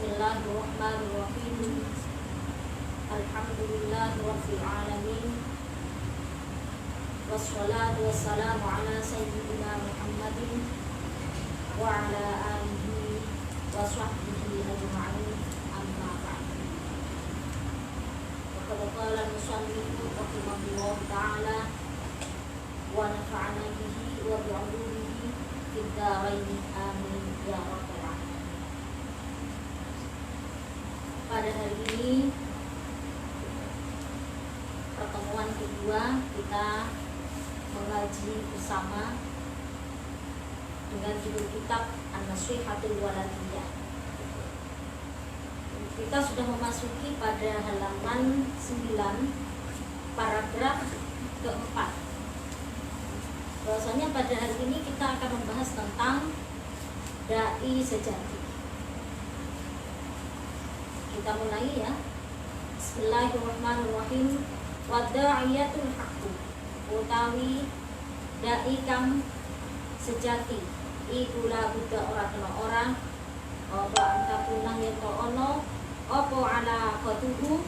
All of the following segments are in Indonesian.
Bismillahirrahmanirrahim. Alhamdulillahirabbil alamin. Wassalatu wassalamu ala sayyidina Muhammadin wa ala alihi wa sahbihi ajma'in. Amma ba'du. Wa qad qala al-musannifu rahimahullah ta'ala wa nafa'ana bihi wa bi'ulumihi fid dharain amin ya rabbal. Pada hari ini pertemuan kedua kita mengaji bersama dengan judul kitab An-Nasihatul Waladiyah. Kita sudah memasuki pada halaman 9 paragraf keempat. Bahwasanya pada hari ini kita akan membahas tentang dai sejati. Kita mulai ya. Bismillahirrahmanirrahim. Wada'iyatul haqqu utawi dai kang sejati iku la buddha ora kena orang apa antapunang yen to ana apa ala qatuhu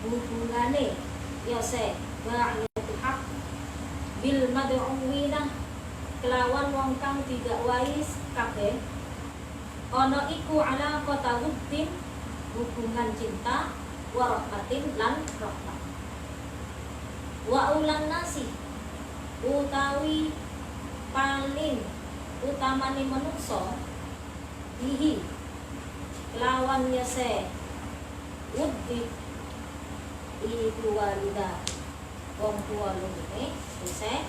hubungane ya se wa'iyatul haqq bil mad'uwina kelawan wong kang tidak wais kabeh ana iku ala qatawuddin hubungan cinta warahmatin lan rahmat wa ulan nasi utawi paling utamane manungsa bihi lawan yase wuddi iku walida wong tua lumine yase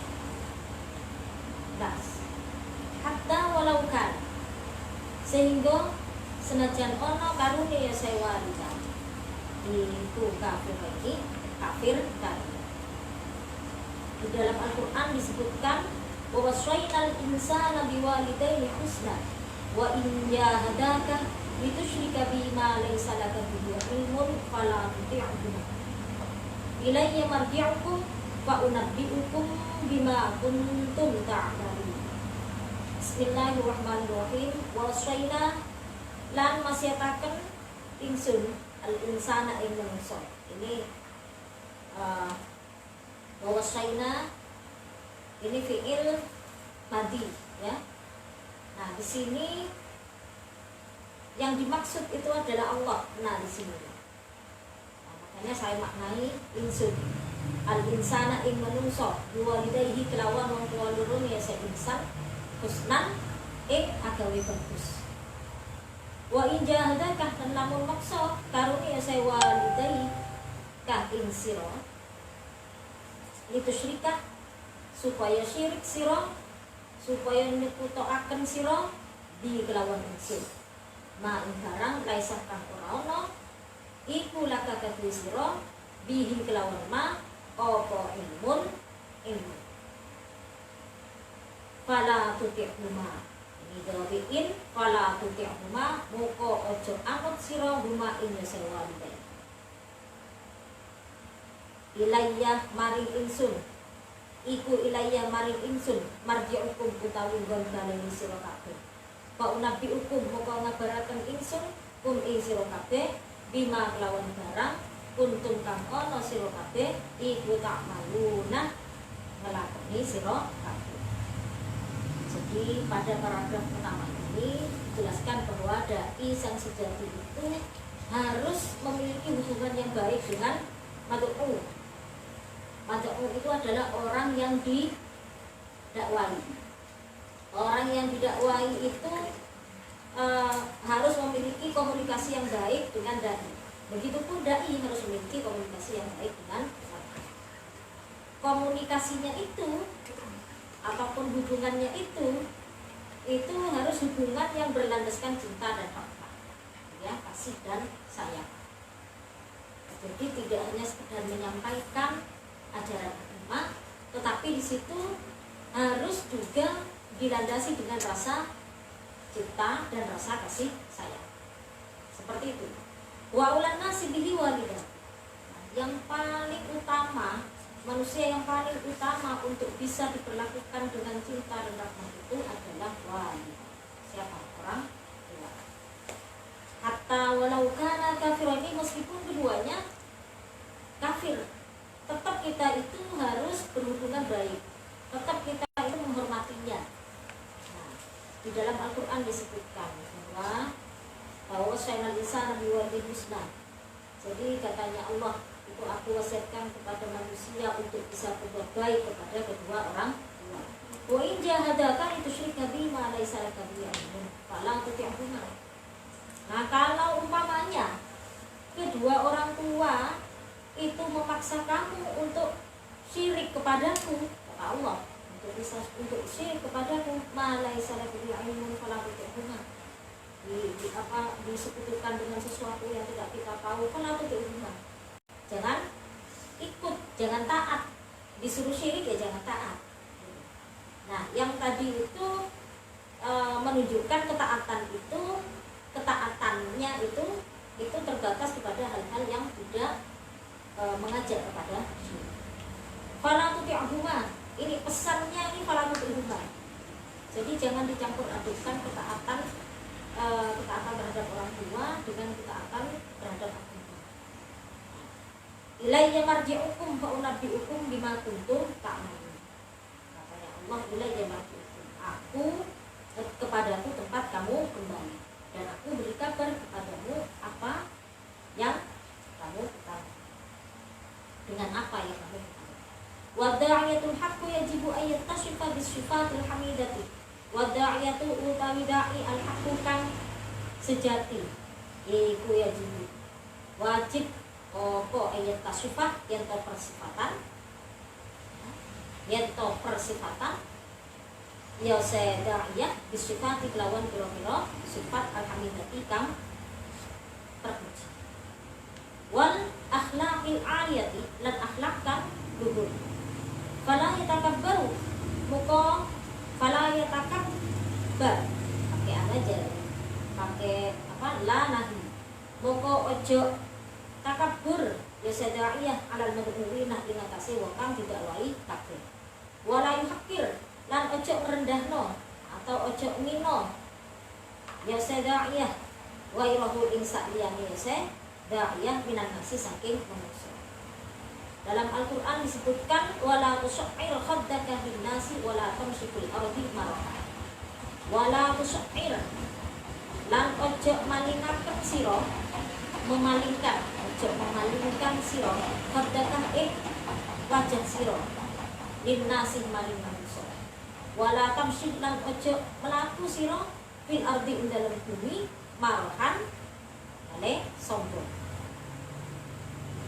das hatta walau kan sehingga senajan ono karune yase walida itu kafir kafir. Di dalam Al-Quran disebutkan bahwa waswainal insana biwalidayhi husna wa in jahadaka litusyrika bima laysa laka bihi ilmun fala tuti'huma ilayya marji'ukum fa unabbi'ukum bima kuntum ta'malun. Bismillahirrahmanirrahim. Waswaina lan masyataken ingsun al-insana ing manungsa. Ini waswaina ini fi'il madi ya. Nah, di sini yang dimaksud itu adalah Allah. Nah, di sini. Nah, makanya saya maknai insun. Al-insana ing manungsa biwalidayhi kelawan wong tuwa loro ya sa insan husnan ing agawe bagus. Wa in jahadaka lan lamun maksa karuni ya sa walidayhi ka ing sira itu syirikah supaya syirik sira supaya nyekutoaken sira di kelawan ingsun ma ing barang laisa kang ora ana iku laka kadhe sira bihi kelawan ma apa ilmun ilmu fala tuti'huma ini jawabiin fala tuti'huma moko ojo anut sira huma ing sewalidai ilayya maring ingsun iku ilayya maring ingsun marji'ukum utawi nggon baleni sira kabeh fa unabbi'ukum moko ngabaraken ingsun kum ing sira kabeh bima kelawan barang kuntum kang ana sira kabeh iku tak maluna nglakoni sira kabeh. Jadi pada paragraf pertama ini dijelaskan bahwa dai sang sejati itu harus memiliki hubungan yang baik dengan mad'u. Mad'u itu adalah orang yang didakwai. Orang yang didakwai itu harus memiliki komunikasi yang baik dengan dai. Begitupun dai harus memiliki komunikasi yang baik dengan komunikasinya itu ataupun hubungannya itu harus hubungan yang berlandaskan cinta dan rahmat, ya, kasih dan sayang. Jadi tidak hanya sekedar menyampaikan ajaran agama, tetapi di situ harus juga dilandasi dengan rasa cinta dan rasa kasih sayang. Seperti itu. Wa ulan nasi bihi walidah. Yang paling utama, manusia yang paling utama untuk bisa diperlakukan dengan cinta dan rahmat itu adalah walidah. Siapa? Orang tua. Al-Quran disebutkan bahwa wasainal insana biwalidayhi husna. Jadi katanya Allah, itu aku wasiatkan kepada manusia untuk bisa berbuat baik kepada kedua orang tua. Wa in jahadaka litusyrika bima laysa laka bihi ilmun fala tuti'huma. Nah, kalau umpamanya kedua orang tua itu memaksa kamu untuk syirik kepadaku, kata Allah, untuk syirik kepadaku, ma laysa laka bihi ilmun fala tuti'huma. Disekutukan dengan sesuatu yang tidak kita tahu, fala tuti'huma. Jangan ikut, jangan taat. Disuruh syirik ya jangan taat. Nah, yang tadi itu menunjukkan ketaatannya itu terbatas kepada hal-hal yang tidak mengajak kepada syirik. Fala tuti'huma. Ini pesannya ini fala tuti'huma. Jadi jangan dicampur adukkan ketaatan terhadap orang tua dengan ketaatan terhadap agama. Ilayya marji'ukum fa unabbi'ukum bima kuntum ta'malun. Katanya Allah, ilayya marji'ukum. Kepadaku tempat kamu kembali, dan aku beri kabar kepadamu apa yang kamu ketahui. Dengan apa yang kamu ketahui. Wa da'iyatul haqqu yajibu an yattashifa bis sifatil hamidati. Wa da'iyatu utawi da'i al-haqqu kang sejati iku yajibu wajib apa ayat tasifah yang persifatan ya sedaya disifati kelawan kira-kira sifat alhamidati kang terpuji wal akhlaqil aliyati lan akhlak kang luhur fala yatakabbaru muka fala yatakabbar pakai aja pakai la nahi moko ojo takabur ya sedaya alal mad'uwina ing atase wong kang tidak wae takbir wala yuhakir lan ojo merendahno atau ojo ngino ya sedaya wa irahu ing sakliyane ya sedaya minan nasi saking manusia. Dalam Al-Qur'an disebutkan wala tusy'ir khaddaka bin nasi wala tamshikul ardi marha wala tusy'ir lan ojo malingaken sira memalingkan sira khaddaka wajah sira linnasi maling manusia wala tamsyid lan ojo melaku sira fil ardi ing dalem bumi marhan ale sombong.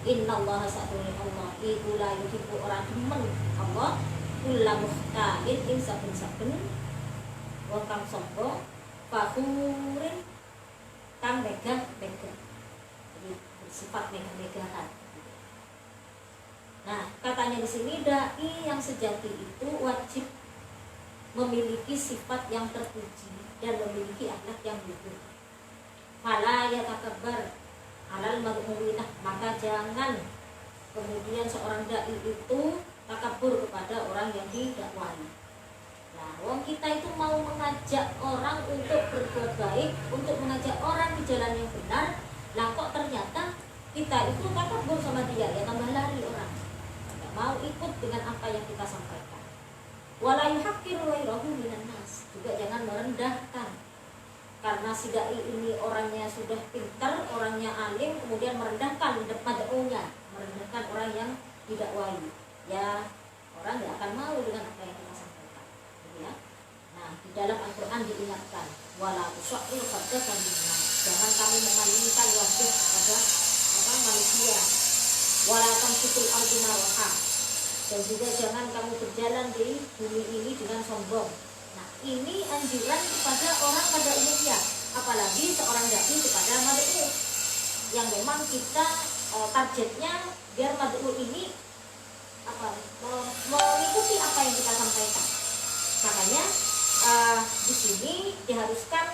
Innallaha sa'atuni Allah iku la yuhibbu orang demen Allah kula muhtalin ing saben-saben wong kang sombong fakhurin kang megah-megah. Jadi bersifat megah-megahan. Nah, katanya di sini dai yang sejati itu wajib memiliki sifat yang terpuji dan memiliki akhlak yang luhur. Fala yatakabbar alal mad'uwinah, maka jangan kemudian seorang dai itu takabur kepada orang yang didakwai. Nah, wong kita itu mau mengajak orang untuk berbuat baik, untuk mengajak orang di jalan yang benar. Lah kok ternyata kita itu takabur sama dia, ya tambah lari orang. Enggak mau ikut dengan apa yang kita sampaikan. Wala yuhaqqiru ghairahu minan nas. Juga jangan merendahkan. Karena si dai ini orangnya sudah pintar, orangnya alim, kemudian merendahkan mad'unya, merendahkan orang yang didakwai. Ya, orang enggak akan mau dengan apa yang kita sampaikan. Ya. Nah, di dalam Al-Quran diingatkan wala tusy'ir khaddaka linnas, jangan kamu memalingkan wajah kepada manusia, wala tamshikul ardi marha, dan juga jangan kamu berjalan di bumi ini dengan sombong. Nah, ini anjuran kepada orang pada umumnya, apalagi seorang dai kepada mad'u yang memang kita targetnya biar mad'u ini mengikuti apa yang kita sampaikan. Makanya di sini diharuskan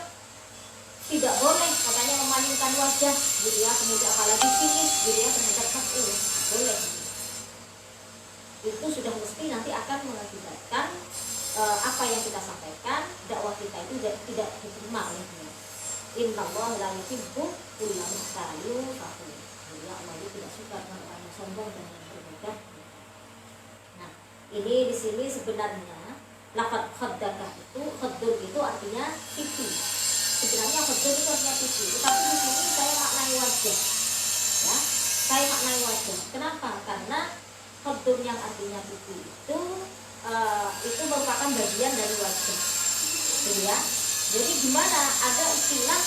tidak boleh katanya memalingkan wajah gitu ya, kemudian apalagi sinis gitu ya terhadap mad'u. Boleh. Itu sudah mesti nanti akan mengakibatkan apa yang kita sampaikan, dakwah kita itu tidak diterima oleh dia. Innallaha la yuhibbu kulla mukhtalin fakhur. Jadi Allah itu tidak suka dengan orang yang sombong dan yang bermegah. Nah, ini di sini sebenarnya lafaz khaddaka itu, khaddun itu artinya pipi. Sebenarnya khaddun itu artinya pipi, tetapi di sini saya maknai wajah. Ya, saya maknai wajah. Kenapa? Karena khaddun yang artinya pipi itu merupakan bagian dari wajah. Jadi ya. Jadi gimana? Ada istilah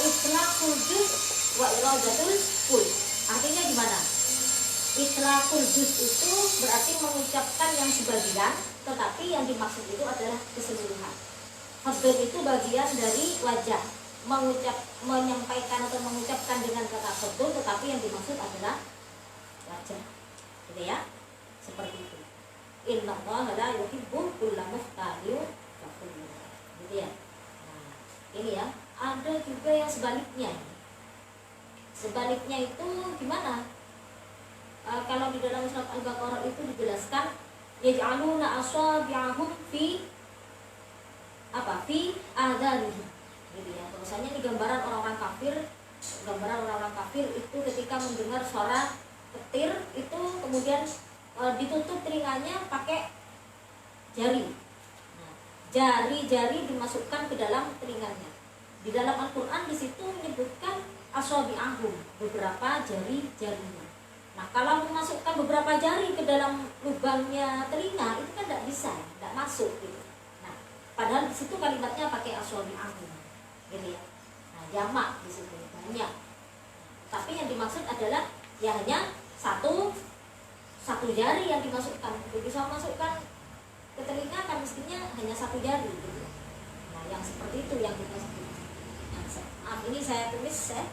itlaqul juz wa iradatul kull. Artinya gimana? Itlaqul juz itu berarti mengucapkan yang sebagian, tetapi yang dimaksud itu adalah keseluruhan. Khaddun itu bagian dari wajah, menyampaikan atau mengucapkan dengan kata khaddun, tetapi yang dimaksud adalah wajah. Gitu ya? Seperti itu. Innallaha la yuhibbu kulla mukhtalin fakhur. Gitu ya. Nah, ini ya. Ada juga yang sebaliknya. Sebaliknya itu gimana? Kalau di dalam surat Al-Baqarah itu dijelaskan yaj'aluna asabi'ahum fi adhanihim. Gitu ya. Bahwasanya ini gambaran orang-orang kafir. Gambaran orang-orang kafir itu ketika mendengar suara petir itu kemudian ditutup telinganya pakai jari. Nah, jari-jari dimasukkan ke dalam telinganya. Di dalam Al-Qur'an di situ menyebutkan asabi'ahum, beberapa jari-jarinya. Nah, kalau memasukkan beberapa jari ke dalam lubangnya telinga itu kan tidak bisa, tidak masuk gitu. Nah, padahal di situ kalimatnya pakai asabi'ahum. Gitu ya. Nah, jamak di situ banyak. Tapi yang dimaksud adalah ya hanya satu jari yang dimasukkan. Bisa masukkan ke telinga kan mestinya hanya satu jari gitu. Nah, yang seperti itu yang kita sebut. Nah, ini saya tulis ya.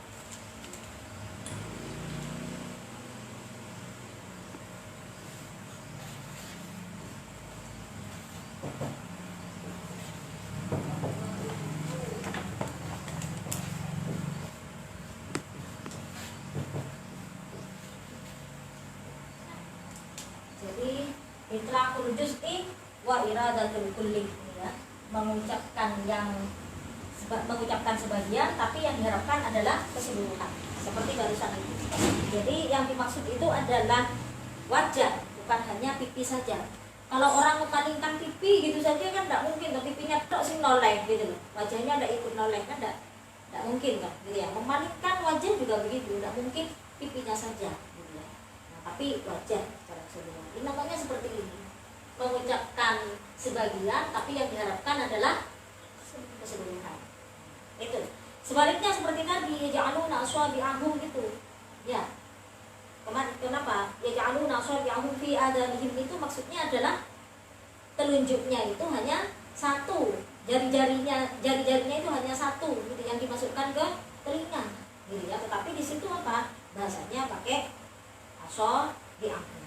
Jadi itlaqul juz'i wa iradatul kulli ya. Mengucapkan sebagian tapi yang diharapkan adalah keseluruhan. Seperti barusan itu. Jadi yang dimaksud itu adalah wajah, bukan hanya pipi saja. Kalau orang memalingkan pipi gitu saja kan tidak mungkin, tapi pipinya tok sing noleh gitu loh. Wajahnya tidak ikut noleh kan tidak mungkin kan gitu ya. Memalingkan wajah juga begitu, tidak mungkin pipinya saja gitu ya. Nah, tapi wajah secara keseluruhan. Ini namanya seperti ini. Mengucapkan sebagian tapi yang diharapkan adalah keseluruhan. Itu. Sebaliknya seperti tadi yaj'aluna asabi'ahum gitu. Ya. Kenapa? Yaj'aluna asabi'ahum fi adhanihim itu maksudnya adalah telunjuknya itu hanya satu. Jari-jarinya itu hanya satu gitu yang dimasukkan ke telinga. Gitu ya. Tetapi di situ apa? Bahasanya pakai asabi'ahum.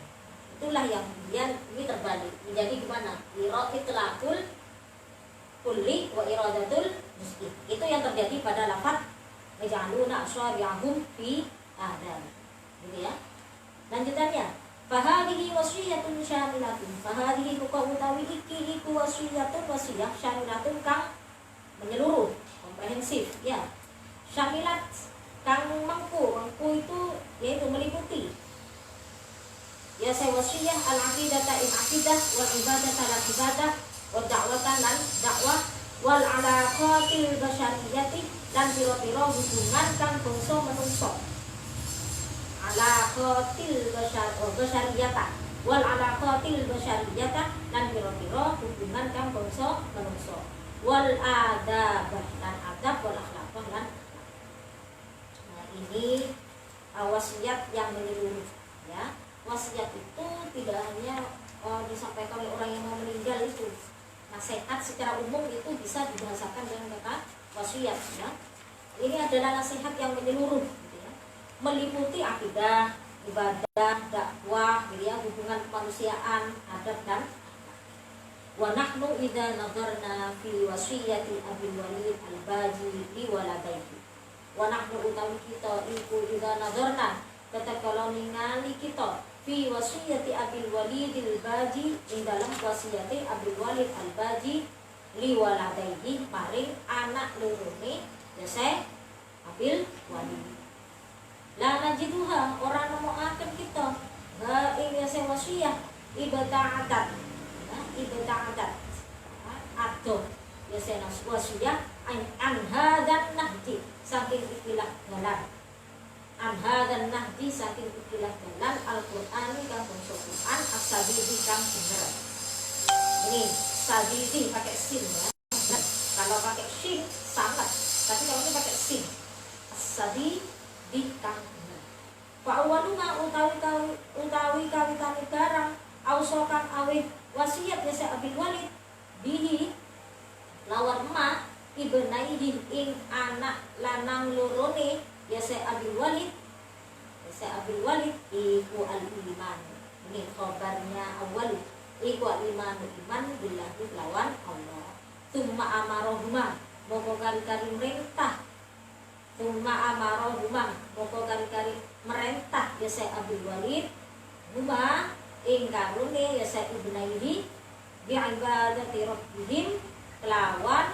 Itulah yang kemudian ini terbalik. Menjadi gimana? Itlaqul kulli wa iradatul juz'i. Itu yang terjadi pada lafaz yaj'aluna asabi'ahum fi adhan. Gitu ya. Lanjutannya, fahadhihi wasiyatun syamilatun. Fahadhihi buka utawi iki iku wasiyatun wasiyah syamilatun kang menyeluruh, komprehensif ya. Syamilat kang mengku itu yaitu meliputi. Ya saya wasiyah al-aqidata in aqidah wal ibadata lan ibadah wal da'watan lan dakwah wal alaqatil basyariyati lan pira-pira hubungan kang bangsa menungso. Alaqatil basyariyata wal alaqatil basyariyata lan pira-pira hubungan kang bangsa menungso. Wal adab lan adab wal akhlaq lan. Nah, ini wasiat yang menyeluruh ya. Wasiat itu tidak hanya disampaikan oleh orang yang mau meninggal itu. Nasihat secara umum itu bisa dibahasakan dengan kata wasiat ya. Ini adalah nasihat yang menyeluruh gitu ya. Meliputi akidah, ibadah, dakwah, gitu ya, hubungan kemanusiaan, adab dan wa nahnu idza nadarna fi wasiyati Abil Walid Al-Baji li waladaihi. Wa nahnu utawi kita iku idza nadarna kata kalau ningali kita fi wasiyati Abil Walid Al-Baji ing dalam wasiyati Abil Walid Al-Baji li waladaihi maring anak lurune Yaseh Abil Walid. La najiduha orang nemokaken kita ing Yaseh wasiyah ibta'adat. Ibta'adat adoh ya senas wasiyah an hadan nahdi saking ikilah dalan an hadan nahdi saking ikilah dalan Al-Qur'ani kang bangsa Quran as-sadidi kang bener. Ini sadidi pakai sin ya. Kalau pakai sin sangat, tapi kalau ini pakai sin as-sadidi kang bener. Fa awaluna utawi kawitane barang ausokan awit wasiat ya Abil Walid bihi lawan emak ibnaihi ing anak lanang lorone ya Abil Walid iku al-iman. Ini khabarnya awal iku al-iman iman billahi lawan Allah. Tsumma amarohuma moko kari-kari merintah merintah ya Abil Walid huma ing karune ya ibnaihi bi ibadati rabbihim kelawan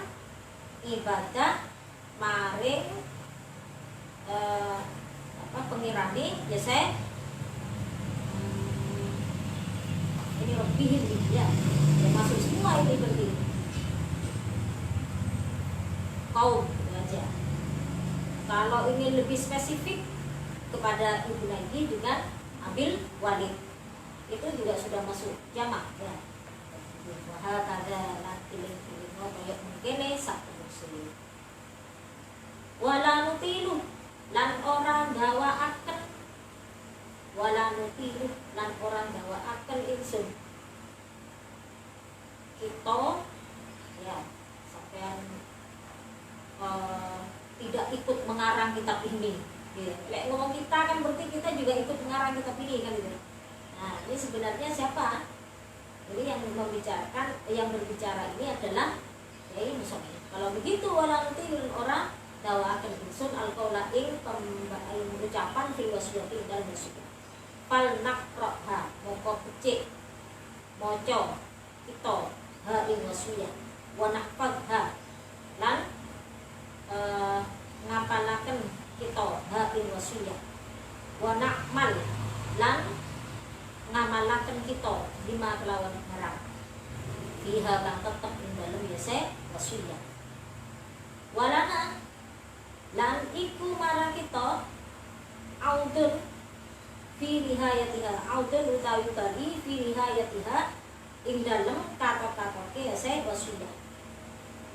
ibadah maring pengirani ya ini rabbihim ya masuk semua ini berarti kaum aja. Kalau ini lebih spesifik kepada ibnaihi dengan Abil Walid itu juga sudah masuk jamak ya. Wahal kada nanti-nanti kayak mungkin satu muslim. Wala nutilu lan orang dawa akan insun kita ya sampean tidak ikut mengarang kitab ini ya. Lek ngomong kita kan berarti kita juga ikut mengarang kitab ini kan gitu. Nah ini sebenarnya siapa? Jadi yang berbicara ini adalah ya musonif. Kalau begitu wala nutilu orang dawa akan insun al-qaula ing ucapan fil wasiyati dan musibah. Fal naqraha moko becik maca kita ha ing wasiyah wa nahfadha lan ngapalaken kita ha ing wasiyah wa na'mal lan ngamalaken kita lima kelawan barang fiha kang tetep ing dalem ya wasiyah walana lan iku marang kita audun fi nihayatiha audun utawi bali fi nihayatiha ing dalem kata-katake ya wasiyah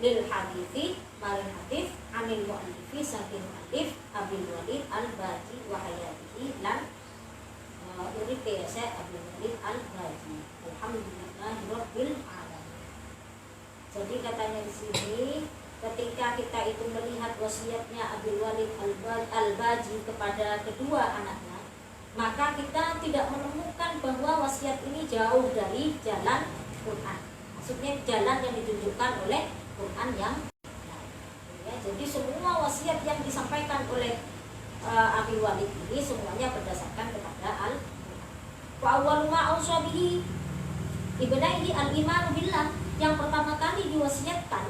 lil hadithi maring hadis anil mu'allifi saking mu'allif Abil Walid al-Baji wa hayatihi lan uripe ya Abil Walid al-Baji. Alhamdulillahirabbil alamin. Jadi katanya di sini ketika kita itu melihat wasiatnya Abil Walid al-Baji kepada kedua anaknya, maka kita tidak menemukan bahwa wasiat ini jauh dari jalan Quran. Maksudnya jalan yang ditunjukkan oleh Quran yang ya, jadi semua wasiat yang disampaikan oleh Abil Walid ini semuanya berdasarkan kepada Al-Quran. Wa awwalu ma awsa bihi ibnaihi al-iman billah. Yang pertama kali diwasiatkan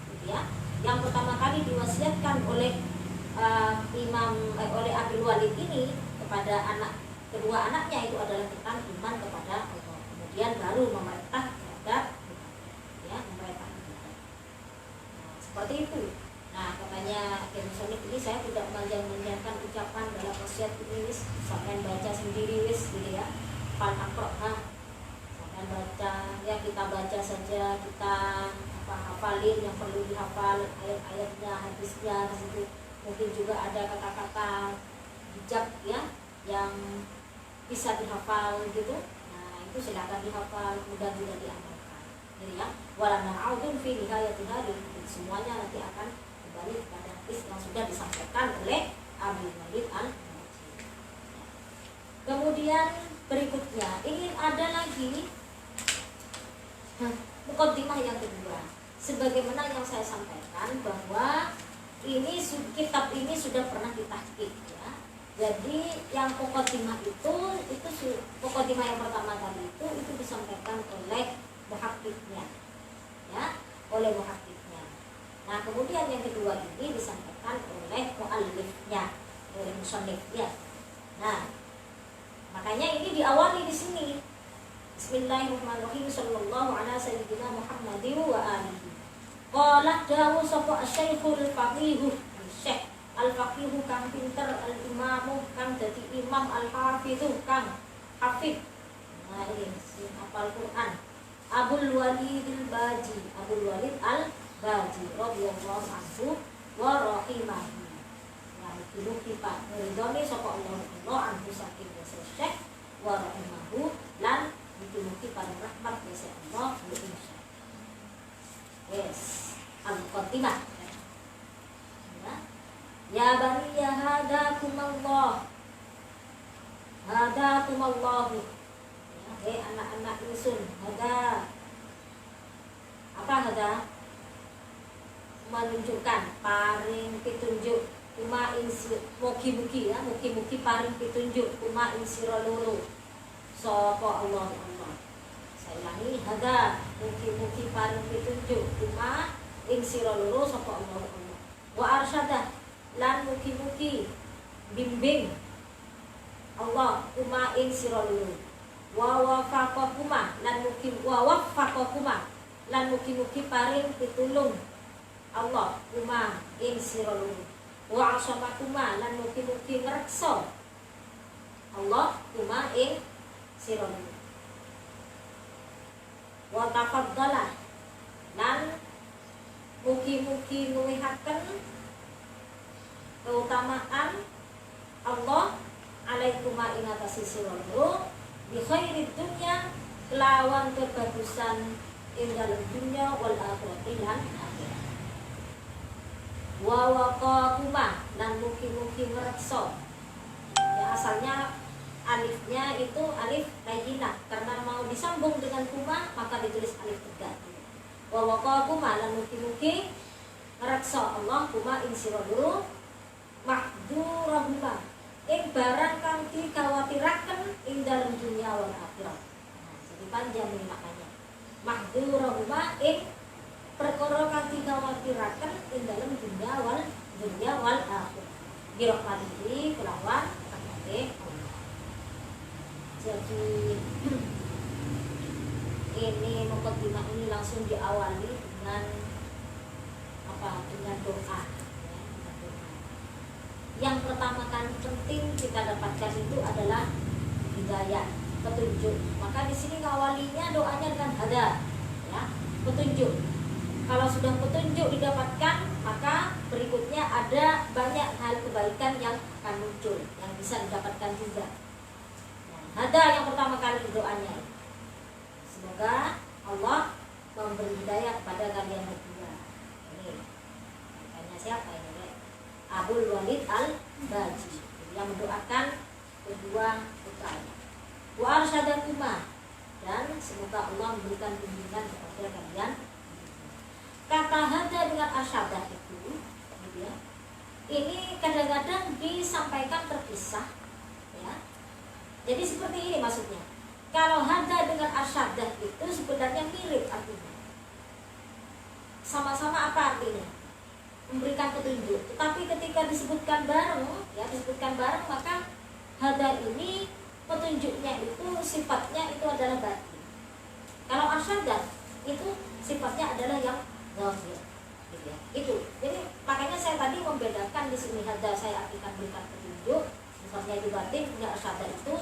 gitu ya. Yang pertama kali diwasiatkan oleh oleh Abil Walid ini kepada kedua anaknya itu adalah tentang iman kepada Allah. Kemudian baru memerintah terhadap ya, memerintah kita. Nah, seperti itu. Nah, katanya Musonif ini saya tidak memanjang-manjangkan ucapan dalam wasiat ini, sampai baca sendiri gitu ya. Fal aqra'ha. Sampai baca ya, kita baca saja, kita hafalin yang perlu dihafal, ayat-ayatnya, hadisnya di situ. Mungkin juga ada kata-kata bijak ya yang bisa dihafal gitu. Nah, itu silakan dihafal, mudah-mudahan diamalkan. Jadi ya, wala na'udun fi nihayatiha, semuanya nanti akan kembali kepada hadis yang sudah disampaikan oleh Abil Walid al-Baji. Kemudian berikutnya ingin ada lagi mukaddimah yang kedua. Sebagaimana yang saya sampaikan bahwa ini kitab ini sudah pernah ditahqiq ya. Jadi yang mukaddimah itu mukaddimah yang pertama kali itu disampaikan oleh muhaqqiqnya. Ya, oleh muhaqqiqnya. Nah, kemudian yang kedua ini disampaikan oleh muallifnya, oleh musannif ya. Nah, makanya ini diawali di sini. Bismillahirrahmanirrahim. Sallallahu ala sayyidina Muhammadin wa alihi. Qala dawu sapa Syekhul Faqihu, Syekh Al-Faqihu kang pinter, al-imamu kang dadi imam, al-hafidhu kang hafid. Nah ini sing hafal Quran. Abul Walid al-Baji, Abul Walid al-Baji radhiyallahu anhu wa rahimahu. Nah iki Pak ridhone sapa Allah anhu saking Syekh wa rahimahu lan iki paring rahmat ya Allah insyaallah. Yes, al-Qatimah. Ya bani ya hadakumullah. Hadakumullah. Ya, anak-anak insun, hada. Apa hada? Menunjukkan, paring petunjuk, kuma insi, mugi-mugi ya, mugi-mugi paring petunjuk, kuma insira loro. Sapa Allah. Saya ulangi, hada, mugi-mugi paring petunjuk, kuma insira loro sapa Allah. Wa arsyada, lan mugi-mugi bimbing Allah kuma ing sira loro. Wa wafaqahuma lan mugi-mugi paring pitulung Allah kuma ing sira loro. Wa asamakuma lan mugi-mugi ngreksa Allah kuma ing sira loro. Wa tafaddala lan mugi-mugi nuwihaken keutamaan Allah alaikuma ing atase sira loro bi khairid dunya lawan kebagusan ing dalem dunya wal akhirati lan akhirat. Wa waqahuma lan mugi-mugi ngreksa. Ya asalnya alifnya itu alif layyinah, karena mau disambung dengan kuma maka ditulis alif tegak. Wa waqahuma lan mugi-mugi ngreksa Allah kuma ing sira loro mahdurahuma ing barang kang dikawatiraken ing dalam dunia wal akhirat. Nah, jadi panjang ini makanya. Mahdurahuma ing perkara kang dikawatiraken ing dalam dunia wal akhirat. Birahmatihi kelawan rahmate Allah. Jadi ini mukadimah ini langsung diawali dengan apa? Dengan doa. Yang pertama kali penting kita dapatkan itu adalah hidayah, petunjuk. Maka di sini ngawalinya doanya dengan hada, ya, petunjuk. Kalau sudah petunjuk didapatkan, maka berikutnya ada banyak hal kebaikan yang akan muncul, yang bisa didapatkan juga. Nah, hada yang pertama kali doanya. Semoga Allah memberi hidayah kepada kalian berdua. Ini makanya siapa ini? Abul Walid al-Baji yang mendoakan kedua putranya. Wa arsyadakuma, dan semoga Allah memberikan bimbingan kepada kalian. Kata hada dengan arsyadah itu, gitu ya, ini kadang-kadang disampaikan terpisah, ya. Jadi seperti ini maksudnya. Kalau hada dengan arsyadah itu sebenarnya mirip artinya. Sama-sama apa artinya? Memberikan petunjuk, tetapi ketika disebutkan bareng, maka hada ini petunjuknya itu sifatnya itu adalah batin. Kalau arsyadah itu sifatnya adalah yang zahir, gitu ya. Itu. Jadi makanya saya tadi membedakan di sini hada saya artikan berikan petunjuk, sifatnya itu batin, punya arsyadah itu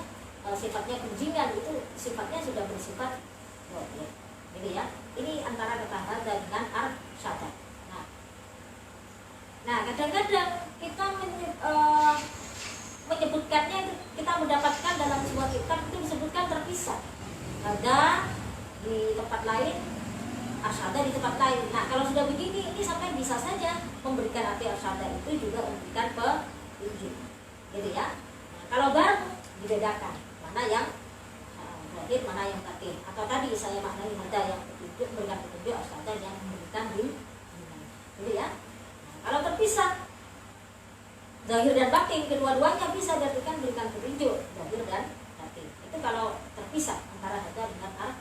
sifatnya kunjingan, itu sifatnya sudah bersifat zahir, gitu ya. Ini antara kata hada dengan arsyadah. Nah, kadang-kadang kita menyebutkannya, kita mendapatkan dalam sebuah kitab itu disebutkan terpisah. Ada di tempat lain, arsyadah di tempat lain. Nah, kalau sudah begini, ini sampai bisa saja memberikan arti arsyadah itu juga memberikan petunjuk, gitu ya. Nah, kalau bareng dibedakan mana yang zahir, mana yang batin. Atau tadi saya maknai ada yang petunjuk, memberikan petunjuk, arsyadah yang memberikan bimbingan, gitu ya. Kalau terpisah, zahir dan batin, kedua-duanya bisa diartikan berikan petunjuk, zahir dan batin. Itu kalau terpisah antara hada dengan arsyadah,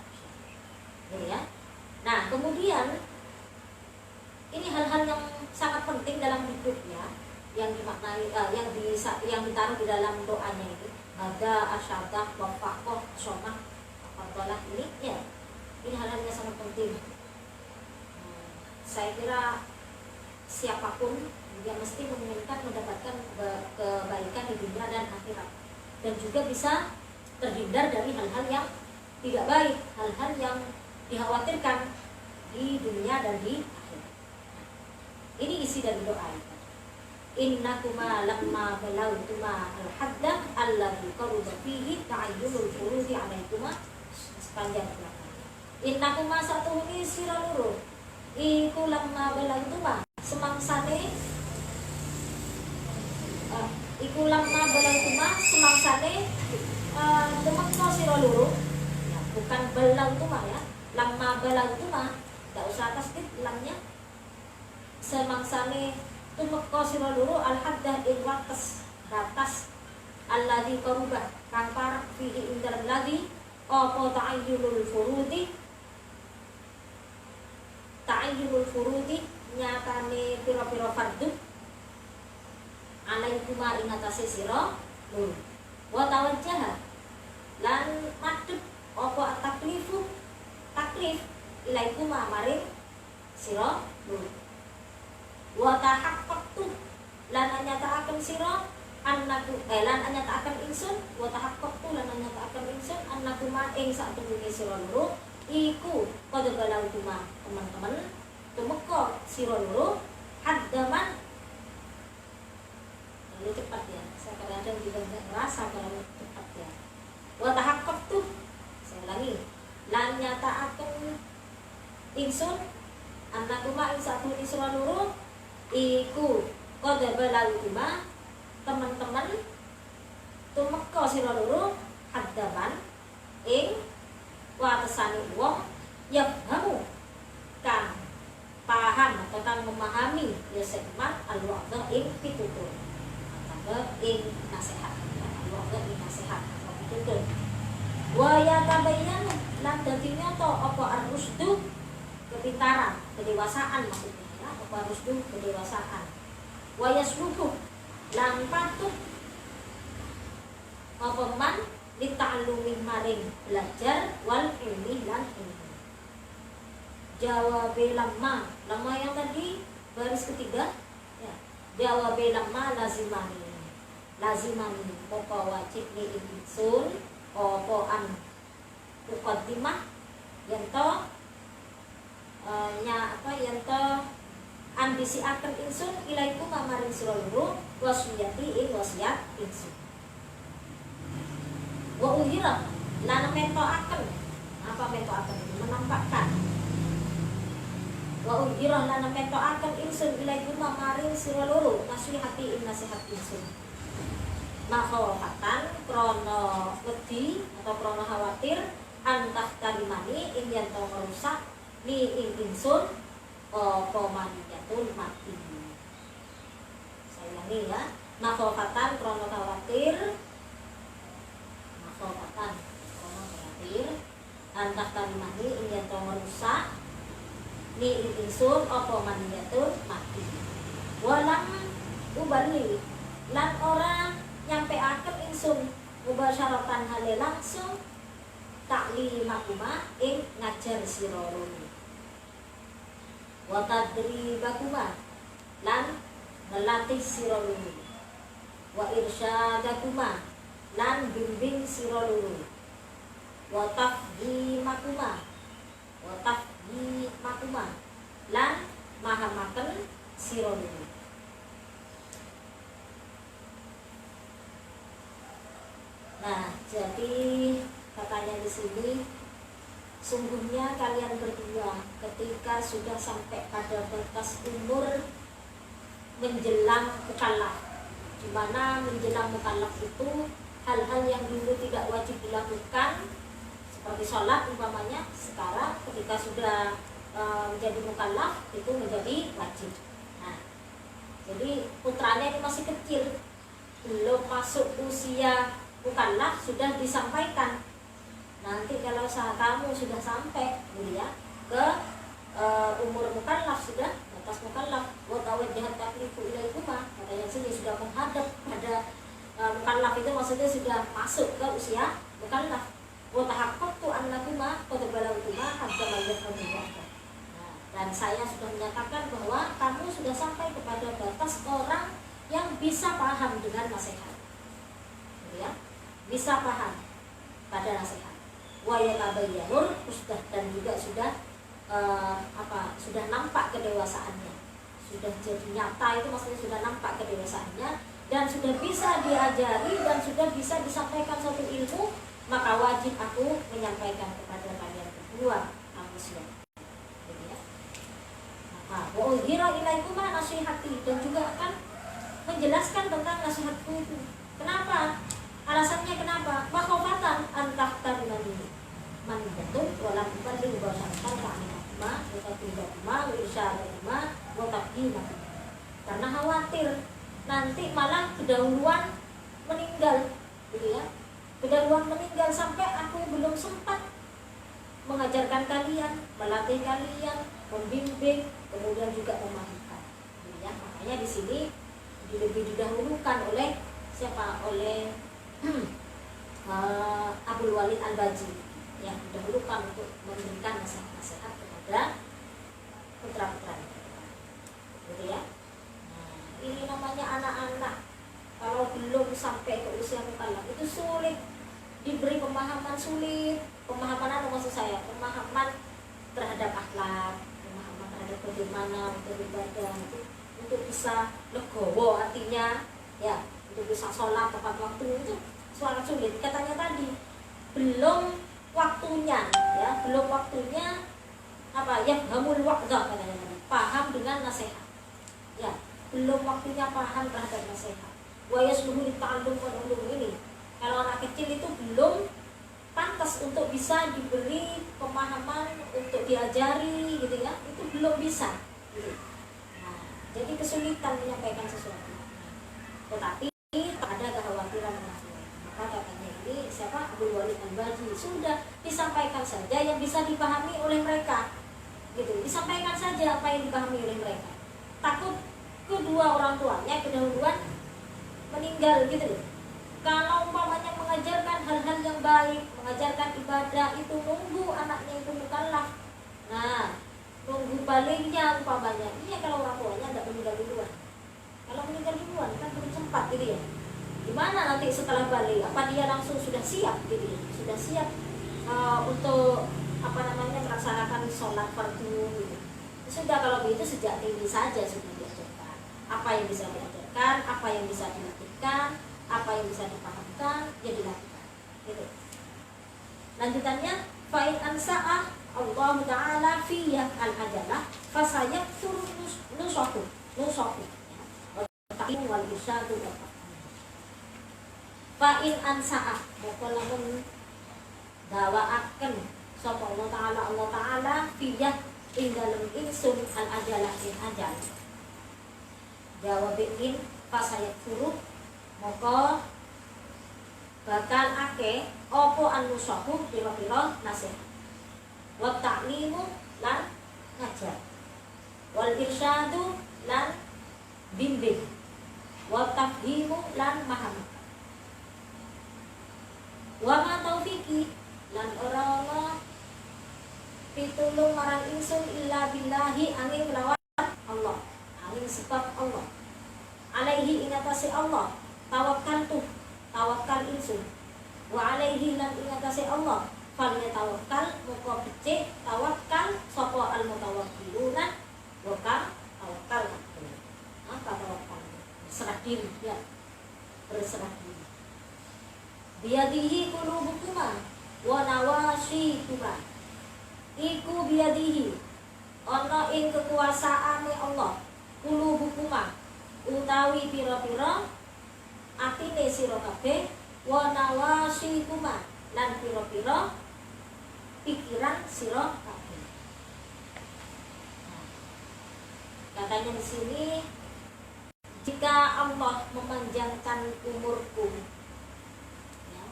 gitu ya. Nah, kemudian ini hal-hal yang sangat penting dalam hidup ya, yang dimaknai, yang ditaruh di dalam doanya itu. Hada, arsyadah, wafaqah, somah, fadalah ini ya. Ini hal-hal yang sangat penting. saya kira siapapun dia mesti menginginkan mendapatkan kebaikan di dunia dan akhirat, dan juga bisa terhindar dari hal-hal yang tidak baik, hal-hal yang dikhawatirkan di dunia dan di akhirat. Ini isi dari doa itu. Innakuma lamma balautuma al-hadda alladhi qaruba fihi ta'ayyunul furudi alaikuma, sepanjang belakangnya. Innakuma satuhuni sira loro iku lamma balautuma semangsane iku lamma balautuma semangsane tumeka sira loro, ya, bukan balautuma ya, lamma balautuma tidak usah tasdid lamnya, semangsane tumeka sira loro al-haddah ing wates batas alladzi qarubah kang parek fihi indal ladzi apa ta'ayyunul furudi nyatane pira-pira fardhu alaikuma ing atase sira loro wa tawajjaha lan madhep apa at-taklifu taklif ilaikuma maring sira loro wa tahaqqaqtu lan nyatakaken sira annaku lan nyatakaken ingsun wa tahaqqaqtu lan nyatakaken ingsun annakuma ing satemene sira loro iku padha balautuma teman-teman tumeka sira loro haddaman. Lalu cepat ya, saya kadang-kadang juga nggak ngerasa kalau cepat ya. Wa tahaqqaqtu, saya ulangi, lan nyatakaken ingsun annakuma ing satemene sira loro iku qad balautuma teman-teman tumeka sira loro haddaman ing watesane wong yafhamu kang paham atau kang memahami ya segmat al-wa'dha ing pitutur atau ing nasihat, al-wa'dha ing nasihat atau pitutur wa yatabayyan lan dadi nyata apa ar-rusdu kepintaran, kedewasaan maksudnya ya, apa rusdu kedewasaan wa yasluhu lan patut apa man dita'allumi maring belajar wal ilmi lan ilmu. Jawabe lamma yang tadi baris ketiga ya. Jawabe lamma lazimani apa wajib ni ingsun apa an muqaddimah yen to ambisi akan ingsun ilaiku mamaring sira loro wasiyati ing wasiat ingsun wa uhira lan metokaken apa metokaken menampakkan wa uhira lan metokaken ingsun ilaiku mamaring sira loro nasihati ing nasihat ingsun makhawatan krana wedi atau krana khawatir antah tarimani ing yen to merusak ni ing ingsun apa maniyatun mati. Saya ulangi ya, makhofatan krono khawatir antah tarimani ingin to merusak ni ingsun apa maniyatun mati. Walang ubali lan ora nyampeaken ingsun mubasyaratan hale langsung taklimakuma ing ngajar sira loro wa tadribakuma lan melatih sira loro wa irsyadakuma lan bimbing sira loro wa tafhimakuma lan mahamaken sira loro. Nah, jadi katanya di sini sungguhnya kalian berdua ketika sudah sampai pada batas umur menjelang mukallaf, di mana menjelang mukallaf itu hal-hal yang dulu tidak wajib dilakukan seperti sholat umpamanya, sekarang ketika sudah menjadi mukallaf itu menjadi wajib. Nah, jadi putranya ini masih kecil, belum masuk usia mukallaf sudah disampaikan. Nanti kalau kamu sudah sampai ya ke umur mukallaf, sudah batas mukallaf, wa tawajjahat taklifu ilaikuma, katanya sini sudah menghadap pada mukallaf itu maksudnya sudah masuk ke usia mukallaf. Wa tahaqqaqtu annakuma qad balaghtum hadda ma yafhamu. Nah, Dan saya sudah menyatakan bahwa kamu sudah sampai kepada batas orang yang bisa paham dengan nasihat, ya, bisa paham pada nasihat. Wa yatabayyanur rusdah, dan juga sudah sudah nampak kedewasaannya, sudah jadi nyata, itu maksudnya sudah nampak kedewasaannya, dan sudah bisa diajari dan sudah bisa disampaikan suatu ilmu, maka wajib aku menyampaikan kepada kalian berdua manusia. Wa udhira ilaikuma nasihati, dan juga akan menjelaskan tentang nasihatku itu. Kenapa? Alasannya kenapa? Makhofatan antah tarunani man betul walam banding bahasan ka'inatma wa irsyadahuma wa taqdimah. Karena khawatir nanti malah kedahuluan meninggal, gitu ya. Kedahuluan meninggal sampai aku belum sempat mengajarkan kalian, melatih kalian, membimbing, kemudian juga memahamkan. Ya, makanya di sini lebih didahulukan oleh siapa? Oleh Abdul Walid Al-Baji, yang didahulukan untuk memberikan nasihat-nasihat kepada putra-putra, gitu ya. Nah, ini namanya anak-anak, kalau belum sampai ke usia mukallaf itu sulit diberi pemahaman, sulit pemahaman maksud saya pemahaman terhadap akhlak, pemahaman terhadap bagaimana beribadah itu, untuk bisa legowo artinya, ya, untuk bisa sholat tepat waktu, itu sangat sulit. Katanya tadi belum waktunya, ya, belum waktunya ya hamul waqdah, katanya paham dengan nasihat, ya, belum waktunya paham terhadap nasihat. Wa yasluhu lita'allum wal ulum, ini kalau anak kecil itu belum pantas untuk bisa diberi pemahaman, untuk diajari, gitu ya, itu belum bisa, gitu. Nah, jadi kesulitan menyampaikan sesuatu. Tetapi tak ada kekhawatiran masalah. Maka katanya ini siapa? Abdul Walid Al-Baji, sudah disampaikan saja yang bisa dipahami oleh mereka, gitu. Disampaikan saja apa yang dipahami oleh mereka. Takut kedua orang tuanya kedahuluan meninggal, gitu loh. Kalau umpamanya mengajarkan hal-hal yang baik, mengajarkan ibadah, itu nunggu anaknya itu mukallaf. Nah, nunggu baliknya umpamanya. Iya, kalau orang tuanya tidak meninggal duluan. Kalau meninggal duluan kan belum sempat, gitu ya. Gimana nanti setelah balik? Apa dia langsung sudah siap, gitu ya? Sudah siap untuk melaksanakan sholat fardu, gitu. Sudah, kalau begitu sejak tinggi saja sudah diajarkan. Apa yang bisa diajarkan, apa yang bisa dilatihkan, apa yang bisa dipahamkan, ya dilakukan, gitu. Lanjutannya, fa'in ansa'ah Allah Ta'ala fiyah al-ajalah fasayaktur nusahu ta'in wal isyadu wa fa'in ansa'ah mukalamun dawa'akan sapa Allah Ta'ala fiyah ing dalem insun al-ajalah in ajal jawabin fasayaktur maka bakal akeh opo an-nusahu pira-pira nasihat wa ta'limu lan ngajar wal irsyadu lan bimbing wa tafhimu lan maham wa ma taufiki lan ora pitulung marang ingsun illa billahi angin kelawan Allah, angin sebab Allah, alaihi ingatasi Allah tawakal insun wa alaihi lan ingatasi Allah fal tawakkal muka becik tawakal sapa al mutawakkiluna wa ka tawakal. Apa tawakal? Berserah diri, ya, berserah diri. Biyadihi qulubukuma wa nawasyikuma, iku biyadihi ana ing kekuasaane Allah, qulubukuma utawi pira-pira atine sira kabeh, wa nawasyikuma lan pira-pira pikiran sira kabeh. Katanya di sini, jika Allah memanjangkan umurku, ya,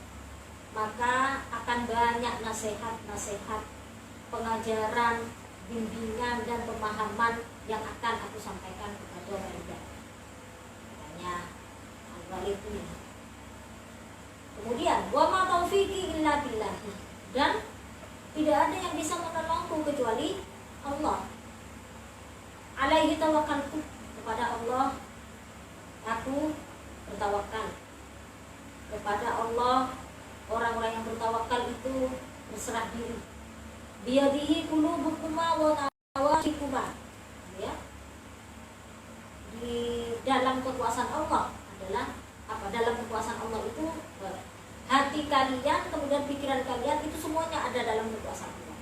maka akan banyak nasihat-nasihat, pengajaran, bimbingan dan pemahaman yang akan aku sampaikan kepada kalian. Katanya Al-Walid ini. Kemudian wa ma taufiqi illa billah, dan tidak ada yang bisa menolongku kecuali Allah. tawakaltu, kepada Allah aku bertawakal. Kepada Allah orang-orang yang bertawakal itu berserah diri. Biyadihi qulubukuma wa nawashikuma, ya. Di dalam kekuasaan Allah adalah apa? Dalam kekuasaan Allah itu hati kalian, kemudian pikiran kalian, itu semuanya ada dalam kekuasaan Allah.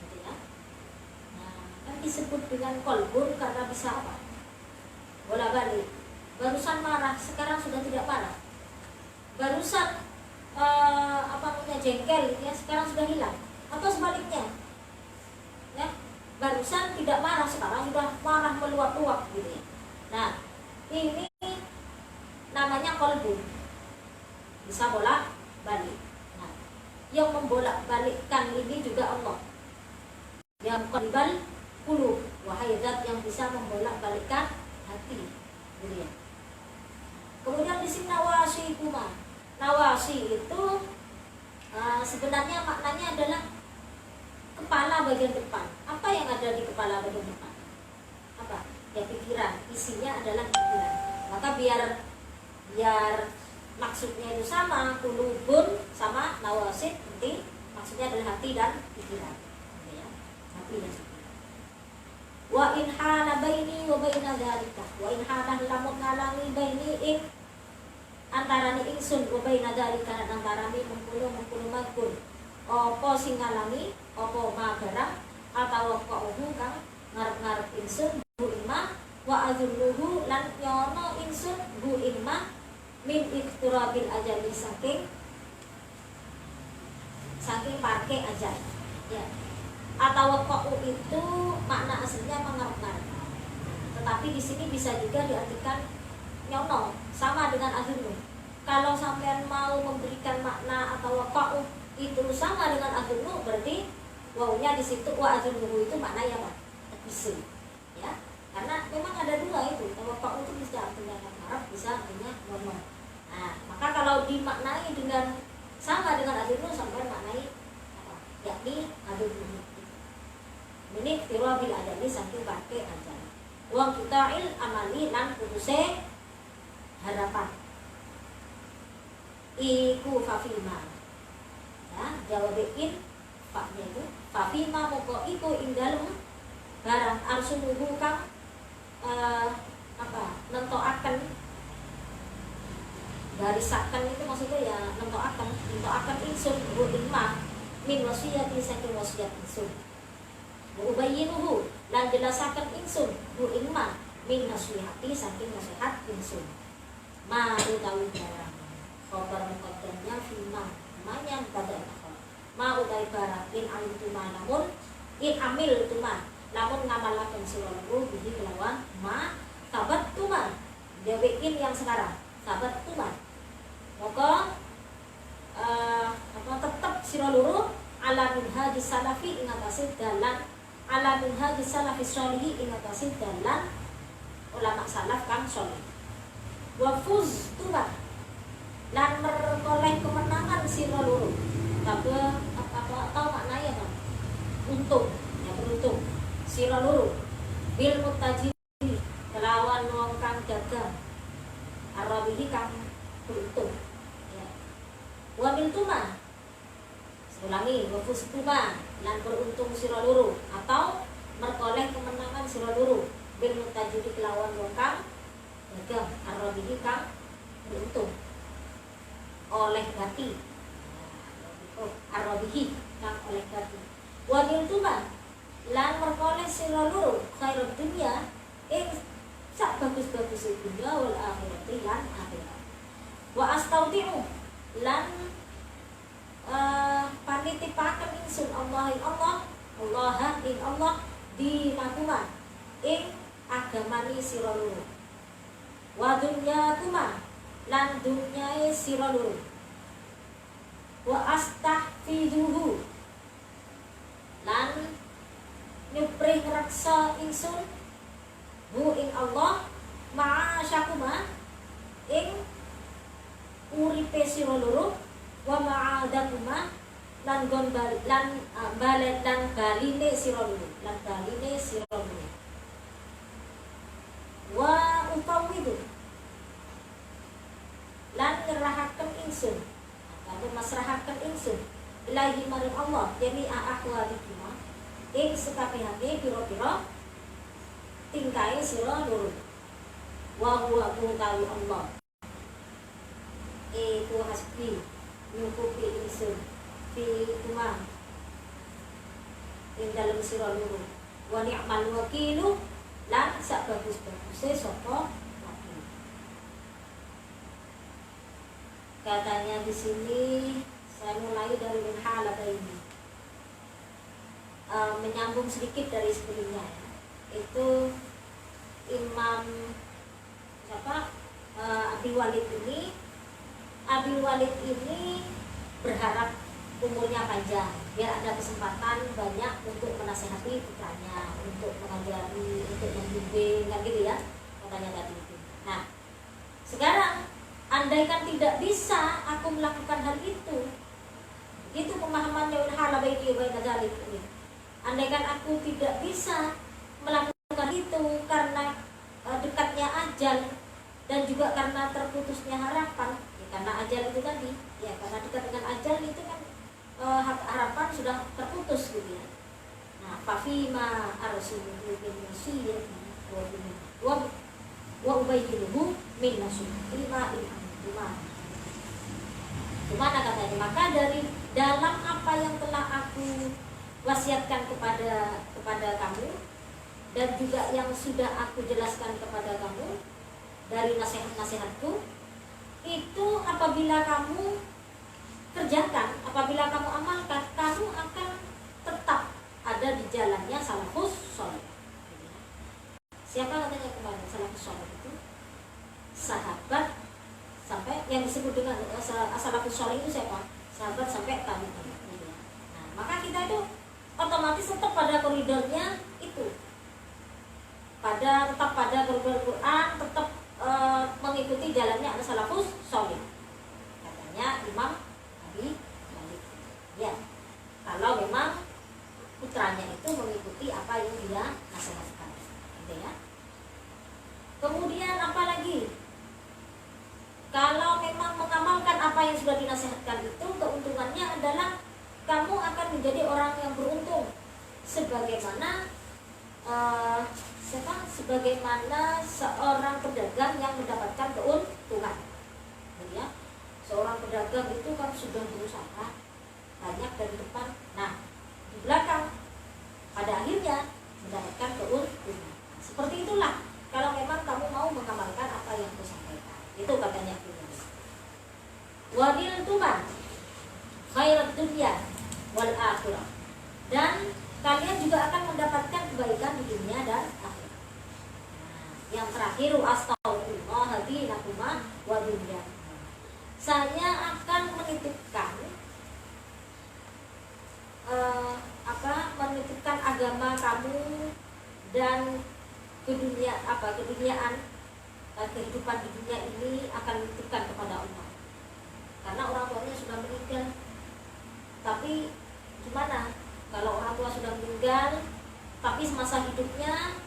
Gitu ya. Nah, kan disebut dengan kolbun karena bisa apa? Bola balik. Barusan marah, sekarang sudah tidak marah. Barusan jengkel, ya, sekarang sudah hilang. Atau sebaliknya, ya, barusan tidak marah, sekarang sudah marah meluap-luap, gitu ya. Nah, ini namanya kolbun, bisa bolak balik. Nah, yang membolak balikkan ini juga Allah, yang qalbal qulub, wahai zat yang bisa membolak balikkan hati, gitu ya. Kemudian di sini nawasi kuma. Nawasi itu sebenarnya maknanya adalah kepala bagian depan. Apa yang ada di kepala bagian depan? Apa? Ya, pikiran. Isinya adalah pikiran. Maka biar maksudnya itu sama, kulubun sama nawasid, nanti maksudnya adalah hati dan pikiran. Ya, hati dan pikiran. Wa in hala baini wa baina dzalika. Wa in hala lamun ngalangi baini ing antarane ingsun wa baina dzalika, antarane mengkulo makun. Apa sing ngalangi, apa ma barang atau qauhu kang ngarep-ngarep ingsun bu imma wa azulluhu lan nyono ingsun bu imma min iktirabil ajali, saking parke ajal, ya. Atau qau itu makna aslinya mengarep-ngarep, tetapi di sini bisa juga diartikan nyono, sama dengan azullu. Kalau sampean mau memberikan makna atau qau itu sama dengan azullu, berarti wawunya di situ wa azullu itu maknanya apa? Isim, ya. Karena memang ada dua itu, tawakkul itu bisa artinya ngarep, bisa artinya ngomong. Nah, maka kalau dimaknai dengan sama dengan azullu, sampai maknai apa? Yakni azullu. Ini tirabil adami saking pakai ajal. Wa qita'il amali lan putuse harapan. Iku fafima. Ya, jawabein paknya itu fafima moko iku ing dalem barang arsuluhu kang nentoaken, garisaken itu maksudnya ya nentoaken ingsun bu ilma min wasiyati saking wasiat ingsun. Ubayyinuhu lan jelasaken ingsun bu ilma min nasihati saking nasihat ingsun. Ma utawi barang khabar muqaddamnya fima namanya pada ma utawi barang in amil tuma namun ngamalaken sirahu bihi kelawan ma sabat tuma dewekin yang sekarang sabat tuma. Maka tetap siraluru ala minhajis salafi ing atase dalan ala minhajis salafi sholihi ing atase dalan ulama salaf kang sholih. Wa fuz tuma lan merkoleh kemenangan siraluru. Tapi apa maknanya kan? Untung, ya, beruntung. Siraluru bil mutajiri kelawan wong kang dagang arabihi kang beruntung, ya. Wa bil tuma, ulangi, wa fustuma lan beruntung siraluru atau merkoleh kemenangan siraluru bil mutajiri kelawan wong kang dagang arabihi kang beruntung oleh gati, arabihi kang oleh gati. Wa bil tuma lan merkoleh siraluru khairud dunya ing sak bagus-bagus dunya wal akhirati lan akhirat. Wa astaudiu lan panitipaken ingsun Allah ing Allah dinakuma ing agamani siraluru. Wa dunyakuma lan dunyae siraluru. Wa astahfizuhu lan nyuprih ngreksa ingsun hu ing Allah ma'asyakuma ing uripe sira loro wa ma'adakuma lan gon balet lan baline sira loro ilahi maring Allah jami ahwalikima ing sekabehane pira-pira tingkae sira loro wa huwa utawi Allah itu hasbi nyukupi ingsun fi kuma ing dalem sira loro wa ni'mal wakilu lan sak bagus-baguse sapa wakil. Katanya di sini saya mulai dari min halabaini, menyambung sedikit dari sebelumnya ya. Itu Imam siapa Abi Walid ini berharap umurnya panjang biar ada kesempatan banyak untuk menasehati putranya, untuk mengajari, untuk membimbing, kan gitu ya katanya tadi itu. Nah sekarang andaikan tidak bisa aku melakukan hal itu pemahamannya halabaini wa dzalik ini. Andaikan aku tidak bisa melakukan itu karena dekatnya ajal dan juga karena terputusnya harapan ya, karena ajal itu tadi ya, karena dekat dengan ajal itu kan harapan sudah terputus gitu ya. Nah, fafima arsuluhu min wasiyati wa ubayyinuhu min nasuhi gimana katanya, maka dari dalam apa yang telah aku wasiatkan kepada kamu dan juga yang sudah aku jelaskan kepada kamu dari nasihat-nasihatku itu, apabila kamu kerjakan, apabila kamu amalkan, kamu akan tetap ada di jalannya salafus sholih. Siapa katanya kemarin salafus sholih itu? Sahabat sampai yang disebut dengan salafus sholih itu siapa? Sahabat sampai tabi'in. Nah, maka kita itu otomatis tetap pada koridornya itu. Tetap pada koridor Quran, tetap mengikuti jalannya ada salafus sholih. Katanya Imam Abi Walid. Ya, kalau memang putranya itu mengikuti apa yang dia nasihatkan, gitu ya. Kemudian apa lagi? Kalau memang mengamalkan apa yang sudah dinasihatkan itu, keuntungannya adalah kamu akan menjadi orang yang beruntung, sebagaimana sebagaimana seorang pedagang yang mendapatkan keuntungan. Gitu ya. Seorang pedagang itu kan sudah berusaha banyak dari depan, nah di belakang pada akhirnya mendapatkan keuntungan. Seperti itulah kalau memang kamu mau mengamalkan apa yang aku sampaikan. Itu katanya wadil tuman khairat dunya wal akhirah, dan kalian juga akan mendapatkan kebaikan di dunia dan akhirat. Nah, yang terakhir astagfirullah hadinakuma wa dunya, saya akan menitipkan menitipkan agama kamu dan keduniaan kehidupan di dunia ini akan dititipkan kepada Allah, karena orang tuanya sudah meninggal. Tapi gimana kalau orang tua sudah meninggal tapi semasa hidupnya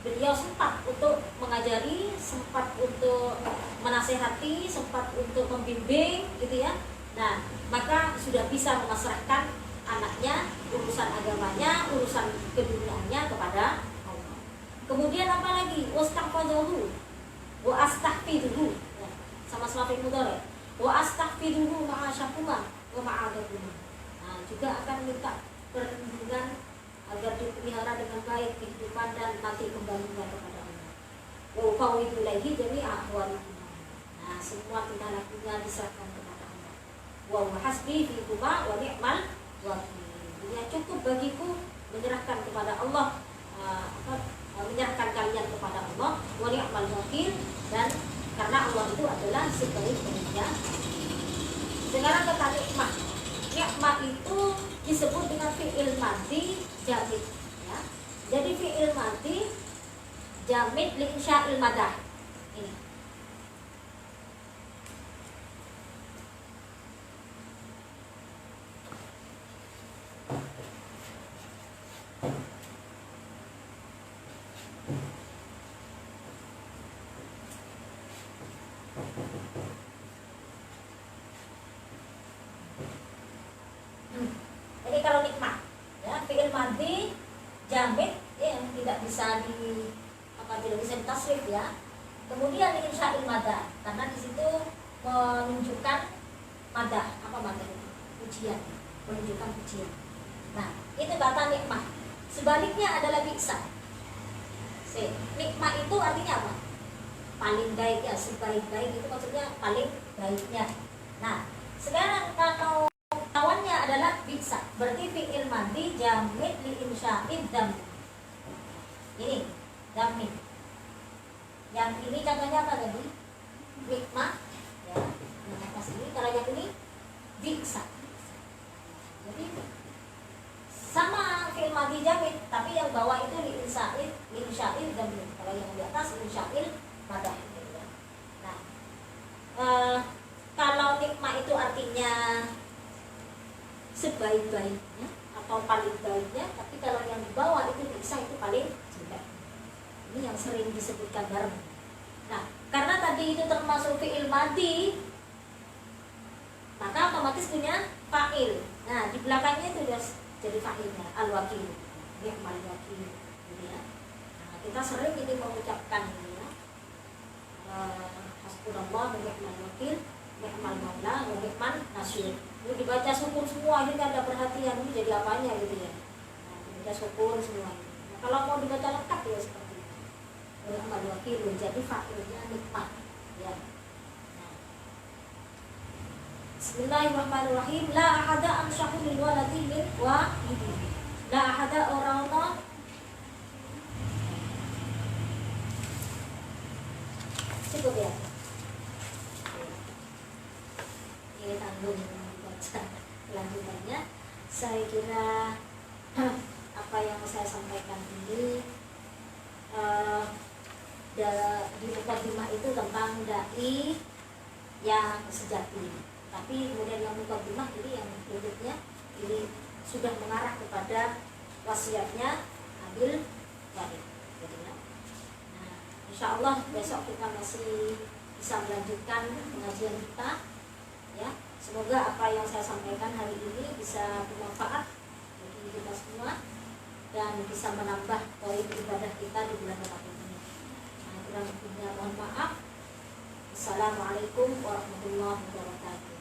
beliau sempat untuk mengajari, sempat untuk menasehati, sempat untuk membimbing gitu ya. Nah, maka sudah bisa memasrahkan anaknya, urusan agamanya, urusan keduniaannya kepada Allah. Kemudian apa lagi? Wastahfadzuhu wa astahfiduhu. Ya, sama selafin mudhari. Wa astahfiduhu ma'a syakuma wa ma'adabuma. Nah, juga akan minta perlindungan agar dipelihara dengan baik kehidupan dan nanti kembalinya kepada Allah. Wa ufawwidu ilaihi jami'a ahwalikum. Nah, semua tingkah lakunya diserahkan kepada Allah. Wa hasbi fi kuma wa ni'mal wakil. Ya, cukup bagiku menyerahkan kepada Allah, menyerahkan kalian kepada Allah, wa ni'mal wakil, dan karena Allah itu adalah sebaik-baiknya. Sekarang kata nikmah. Nikmah itu disebut dengan fi'il madhi jamid ya. Jadi fi'il madhi jamid li insya'il madah. Ini. jamid yang tidak bisa tidak bisa ditasrif ya. Kemudian insya'il madah, karena di situ menunjukkan madah. Apa madah itu? Pujian, menunjukkan pujian. Nah, itu kata nikmah. Sebaliknya adalah bisa. Nikmah itu artinya apa? Paling baik ya, sebaik-baik itu maksudnya paling baiknya. Nah, sekarang kalau lawannya adalah bisa, berarti fi'il madhi jamid li insya'id dam. Ini dammi. Yang ini contohnya apa tadi? Nikmah ya. Yang atas ini, kalau yang ini bisa. Jadi sama fi'il madhi jamid, tapi yang bawah itu li insya'id dam. Kalau yang di atas insya'il madah. Nah, kalau nikmah itu artinya sebaik-baiknya atau paling baiknya, tapi kalau yang di bawah itu bisa, itu paling jelek. Ini yang sering disebutkan bareng. Nah, karena tadi itu termasuk fi'il madhi, maka otomatis punya fa'il. Nah, di belakangnya itu sudah jadi fa'ilnya, al-wakil, ni'mal wakil gitu ya. Nah, kita sering ini mengucapkan ini ya, hasbunallah wa ni'mal wakil, ni'mal maula wa ni'man nasir. Ini dibaca sukun semua, ini kan ada perhatian, ini jadi apanya gitu ya. Nah, dibaca sukun semua ini. Nah, kalau mau dibaca lengkap ya seperti itu. Ni'mal wakil, jadi fa'ilnya nikmat ya. Nah, Bismillahirrahmanirrahim. La ahada amsyahu lil waladi min wahidi. La ahada orang-orang cukup ya. Ini tanggung baca kelanjutannya. Saya kira apa yang saya sampaikan ini di mukadimah itu tentang dai yang sejati. Tapi kemudian yang mukadimah ini yang berikutnya ini sudah mengarah kepada wasiatnya Abil Walid. Nah, insya Allah besok kita masih bisa melanjutkan pengajian kita ya. Semoga apa yang saya sampaikan hari ini bisa bermanfaat bagi kita semua dan bisa menambah poin ibadah kita di bulan Ramadan ini. Nah, kurang lebihnya mohon maaf. Assalamualaikum warahmatullahi wabarakatuh.